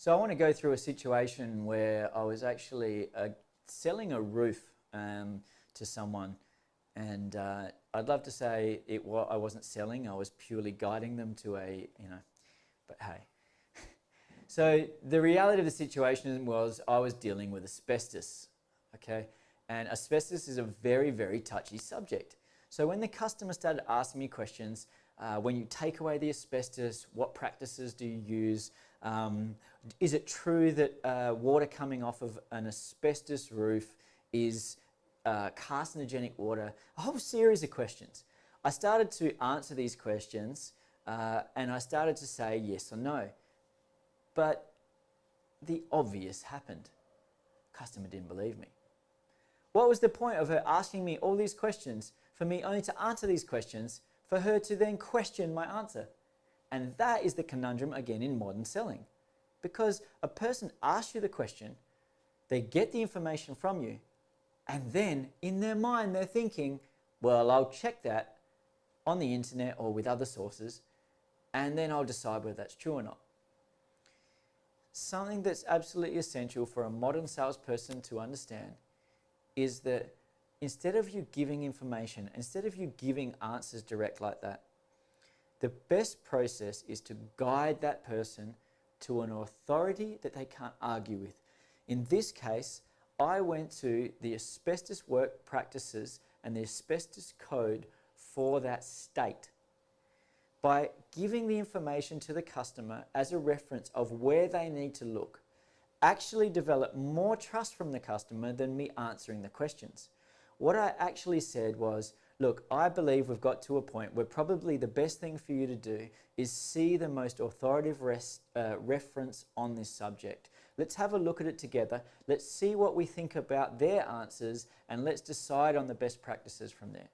So I want to go through a situation where I was actually selling a roof to someone, and I'd love to say I wasn't selling, I was purely guiding them to but hey. So the reality of the situation was I was dealing with asbestos, okay? And asbestos is a very, very touchy subject. So when the customer started asking me questions, when you take away the asbestos, what practices do you use? Is it true that water coming off of an asbestos roof is carcinogenic water? A whole series of questions. I started to answer these questions and I started to say yes or no. But the obvious happened. Customer didn't believe me. What was the point of her asking me all these questions for me only to answer these questions for her to then question my answer? And that is the conundrum again in modern selling. Because a person asks you the question, they get the information from you, and then in their mind they're thinking, well, I'll check that on the internet or with other sources, and then I'll decide whether that's true or not. Something that's absolutely essential for a modern salesperson to understand is that instead of you giving information, instead of you giving answers direct like that, the best process is to guide that person to an authority that they can't argue with. In this case, I went to the asbestos work practices and the asbestos code for that state. By giving the information to the customer as a reference of where they need to look, actually develop more trust from the customer than me answering the questions. What I actually said was, look, I believe we've got to a point where probably the best thing for you to do is see the most authoritative reference on this subject. Let's have a look at it together. Let's see what we think about their answers and let's decide on the best practices from there.